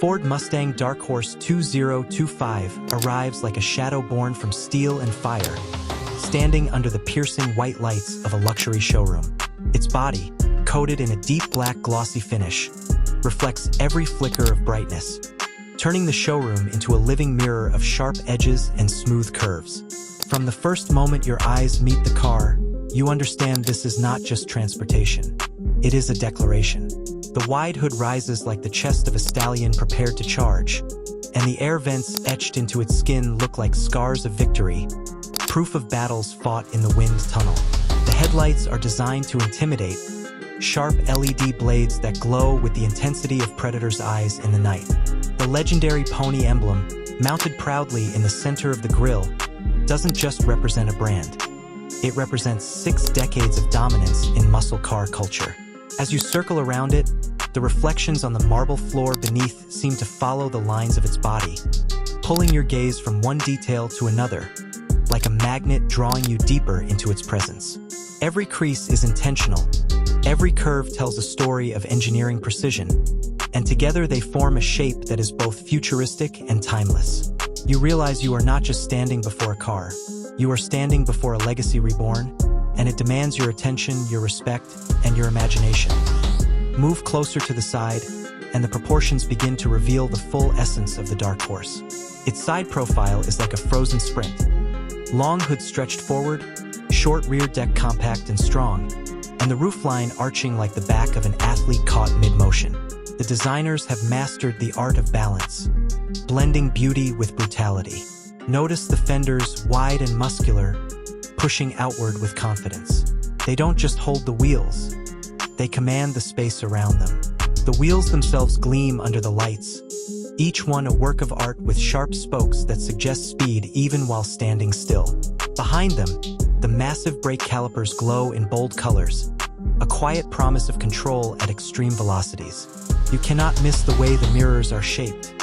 Ford Mustang 𝗪𝗪𝗁𝗁 arrives like a shadow born from steel and fire, standing under the piercing white lights of a luxury showroom. Its body, coated in a deep black glossy finish, reflects every flicker of brightness, turning the showroom into a living mirror of sharp edges and smooth curves. From the first moment your eyes meet the car, you understand this is not just transportation. It is a declaration. The wide hood rises like the chest of a stallion prepared to charge, and the air vents etched into its skin look like scars of victory, proof of battles fought in the wind tunnel. The headlights are designed to intimidate, sharp LED blades that glow with the intensity of predators' eyes in the night. The legendary pony emblem, mounted proudly in the center of the grille, doesn't just represent a brand. It represents 6 decades of dominance in muscle car culture. As you circle around it, the reflections on the marble floor beneath seem to follow the lines of its body, pulling your gaze from one detail to another, like a magnet drawing you deeper into its presence. Every crease is intentional. Every curve tells a story of engineering precision, and together they form a shape that is both futuristic and timeless. You realize you are not just standing before a car. You are standing before a legacy reborn, and it demands your attention, your respect, and your imagination. Move closer to the side, and the proportions begin to reveal the full essence of the dark horse. Its side profile is like a frozen sprint. Long hood stretched forward, short rear deck compact and strong, and the roofline arching like the back of an athlete caught mid-motion. The designers have mastered the art of balance, blending beauty with brutality. Notice the fenders, wide and muscular, pushing outward with confidence. They don't just hold the wheels, they command the space around them. The wheels themselves gleam under the lights, each one a work of art with sharp spokes that suggest speed even while standing still. Behind them, the massive brake calipers glow in bold colors, a quiet promise of control at extreme velocities. You cannot miss the way the mirrors are shaped.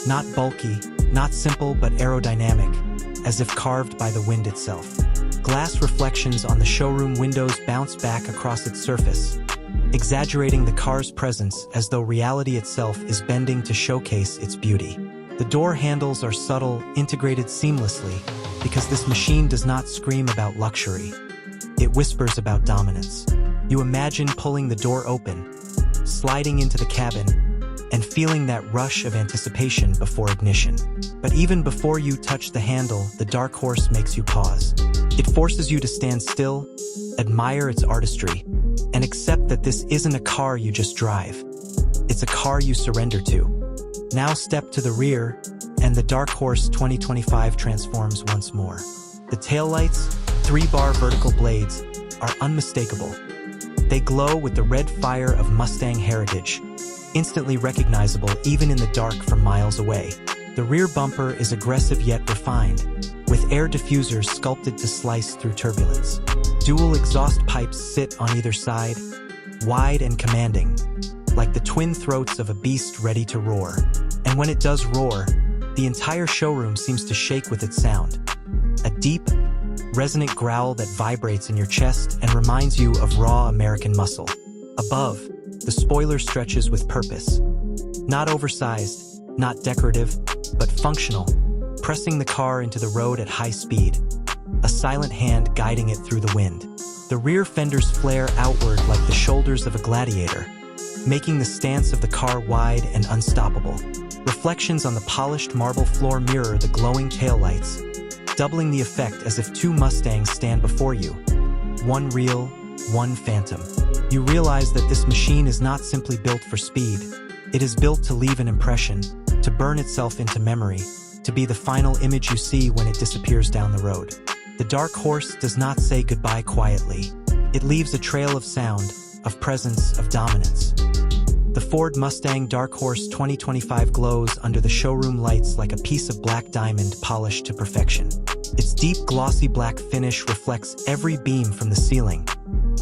Not bulky, not simple but aerodynamic, as if carved by the wind itself. Glass reflections on the showroom windows bounce back across its surface, exaggerating the car's presence as though reality itself is bending to showcase its beauty. The door handles are subtle, integrated seamlessly, because this machine does not scream about luxury. It whispers about dominance. You imagine pulling the door open, sliding into the cabin, and feeling that rush of anticipation before ignition. But even before you touch the handle, the dark horse makes you pause. It forces you to stand still, admire its artistry, and accept that this isn't a car you just drive. It's a car you surrender to. Now step to the rear, and the Dark Horse 2025 transforms once more. The taillights, 3-bar vertical blades, are unmistakable. They glow with the red fire of Mustang heritage, instantly recognizable even in the dark from miles away. The rear bumper is aggressive yet refined, with air diffusers sculpted to slice through turbulence. Dual exhaust pipes sit on either side, wide and commanding, like the twin throats of a beast ready to roar. And when it does roar, the entire showroom seems to shake with its sound. A deep, resonant growl that vibrates in your chest and reminds you of raw American muscle. Above, the spoiler stretches with purpose. Not oversized, not decorative, but functional, pressing the car into the road at high speed, a silent hand guiding it through the wind. The rear fenders flare outward like the shoulders of a gladiator, making the stance of the car wide and unstoppable. Reflections on the polished marble floor mirror the glowing taillights, doubling the effect as if 2 Mustangs stand before you. One real, one phantom. You realize that this machine is not simply built for speed. It is built to leave an impression, to burn itself into memory, to be the final image you see when it disappears down the road. The Dark Horse does not say goodbye quietly. It leaves a trail of sound, of presence, of dominance. The Ford Mustang Dark Horse 2025 glows under the showroom lights like a piece of black diamond polished to perfection. Its deep, glossy black finish reflects every beam from the ceiling,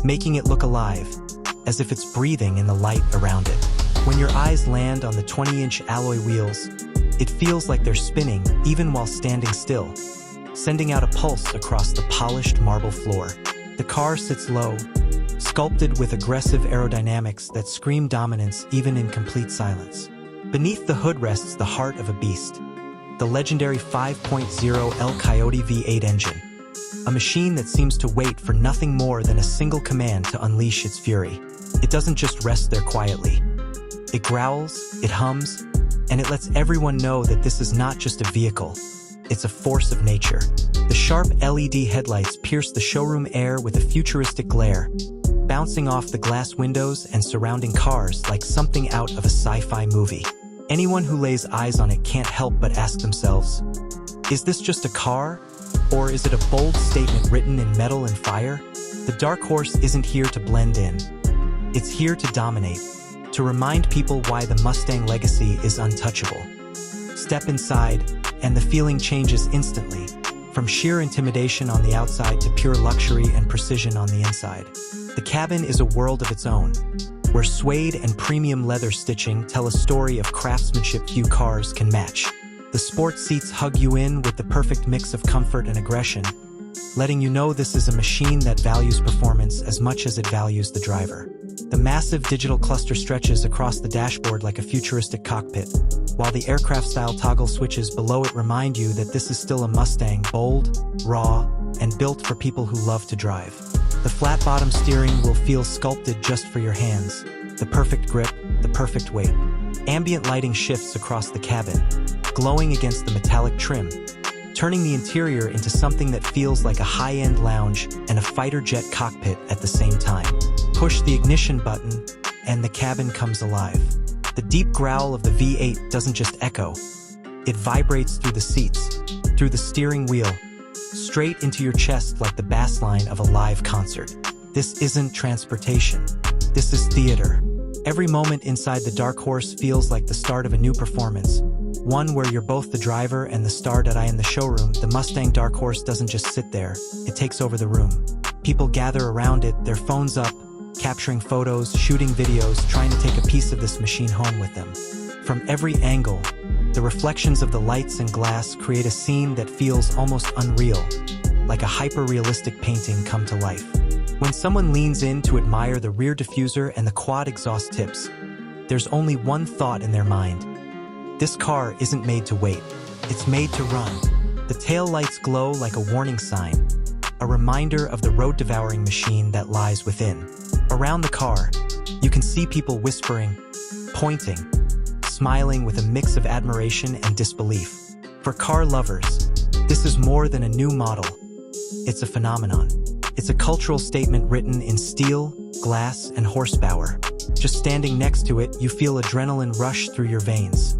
making it look alive, as if it's breathing in the light around it. When your eyes land on the 20-inch alloy wheels, it feels like they're spinning even while standing still, sending out a pulse across the polished marble floor. The car sits low, sculpted with aggressive aerodynamics that scream dominance even in complete silence. Beneath the hood rests the heart of a beast, the legendary 5.0 𝗪𝗀𝗁𝐷𝐵 V8 engine, a machine that seems to wait for nothing more than a single command to unleash its fury. It doesn't just rest there quietly. It growls, it hums, and it lets everyone know that this is not just a vehicle, it's a force of nature. The sharp LED headlights pierce the showroom air with a futuristic glare, bouncing off the glass windows and surrounding cars like something out of a sci-fi movie. Anyone who lays eyes on it can't help but ask themselves, is this just a car? Or is it a bold statement written in metal and fire? The dark horse isn't here to blend in. It's here to dominate, to remind people why the Mustang legacy is untouchable. Step inside, and the feeling changes instantly, from sheer intimidation on the outside to pure luxury and precision on the inside. The cabin is a world of its own, where suede and premium leather stitching tell a story of craftsmanship few cars can match. The sport seats hug you in with the perfect mix of comfort and aggression, letting you know this is a machine that values performance as much as it values the driver. The massive digital cluster stretches across the dashboard like a futuristic cockpit, while the aircraft-style toggle switches below it remind you that this is still a Mustang, bold, raw, and built for people who love to drive. The flat-bottom steering will feel sculpted just for your hands, the perfect grip, the perfect weight. Ambient lighting shifts across the cabin, glowing against the metallic trim, turning the interior into something that feels like a high-end lounge and a fighter jet cockpit at the same time. Push the ignition button, and the cabin comes alive. The deep growl of the V8 doesn't just echo. It vibrates through the seats, through the steering wheel, straight into your chest like the bass line of a live concert. This isn't transportation. This is theater. Every moment inside the dark horse feels like the start of a new performance, one where you're both the driver and the star. In the showroom, the Mustang Dark Horse doesn't just sit there, it takes over the room. People gather around it, their phones up, capturing photos, shooting videos, trying to take a piece of this machine home with them. From every angle, the reflections of the lights and glass create a scene that feels almost unreal, like a hyper-realistic painting come to life. When someone leans in to admire the rear diffuser and the quad exhaust tips, there's only one thought in their mind. This car isn't made to wait, it's made to run. The tail lights glow like a warning sign, a reminder of the road-devouring machine that lies within. Around the car, you can see people whispering, pointing, smiling with a mix of admiration and disbelief. For car lovers, this is more than a new model. It's a phenomenon. It's a cultural statement written in steel, glass, and horsepower. Just standing next to it, you feel adrenaline rush through your veins,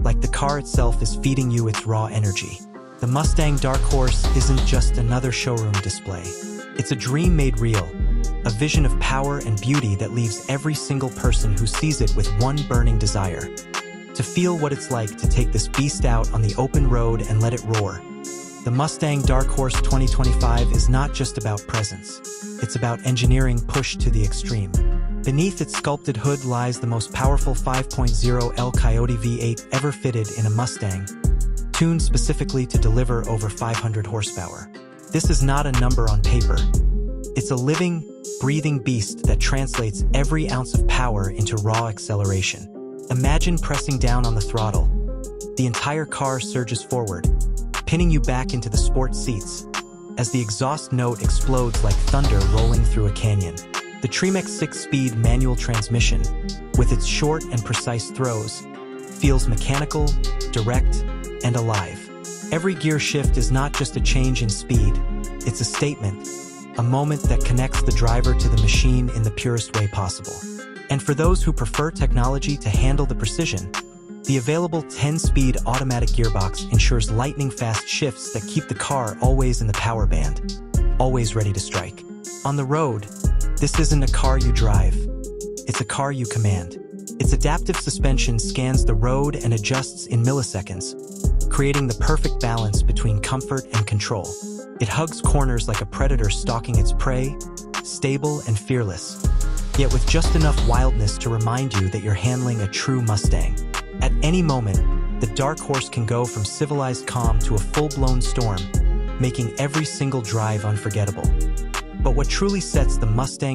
like the car itself is feeding you its raw energy. The Mustang Dark Horse isn't just another showroom display. It's a dream made real, a vision of power and beauty that leaves every single person who sees it with one burning desire: to feel what it's like to take this beast out on the open road and let it roar. The Mustang Dark Horse 2025 is not just about presence. It's about engineering pushed to the extreme. Beneath its sculpted hood lies the most powerful 5.0 𝗪𝗀𝗁𝐷𝐵 V8 ever fitted in a Mustang, tuned specifically to deliver over 500 horsepower. This is not a number on paper. It's a living, breathing beast that translates every ounce of power into raw acceleration. Imagine pressing down on the throttle. The entire car surges forward, pinning you back into the sport seats, as the exhaust note explodes like thunder rolling through a canyon. The 𝗪𝗪𝗁𝐺 6-speed manual transmission, with its short and precise throws, feels mechanical, direct, and alive. Every gear shift is not just a change in speed, it's a statement, a moment that connects the driver to the machine in the purest way possible. And for those who prefer technology to handle the precision, the available 10-speed automatic gearbox ensures lightning-fast shifts that keep the car always in the power band, always ready to strike. On the road, this isn't a car you drive, it's a car you command. Its adaptive suspension scans the road and adjusts in milliseconds, creating the perfect balance between comfort and control. It hugs corners like a predator stalking its prey, stable and fearless, yet with just enough wildness to remind you that you're handling a true Mustang. At any moment, the Dark Horse can go from civilized calm to a full-blown storm, making every single drive unforgettable. But what truly sets the Mustang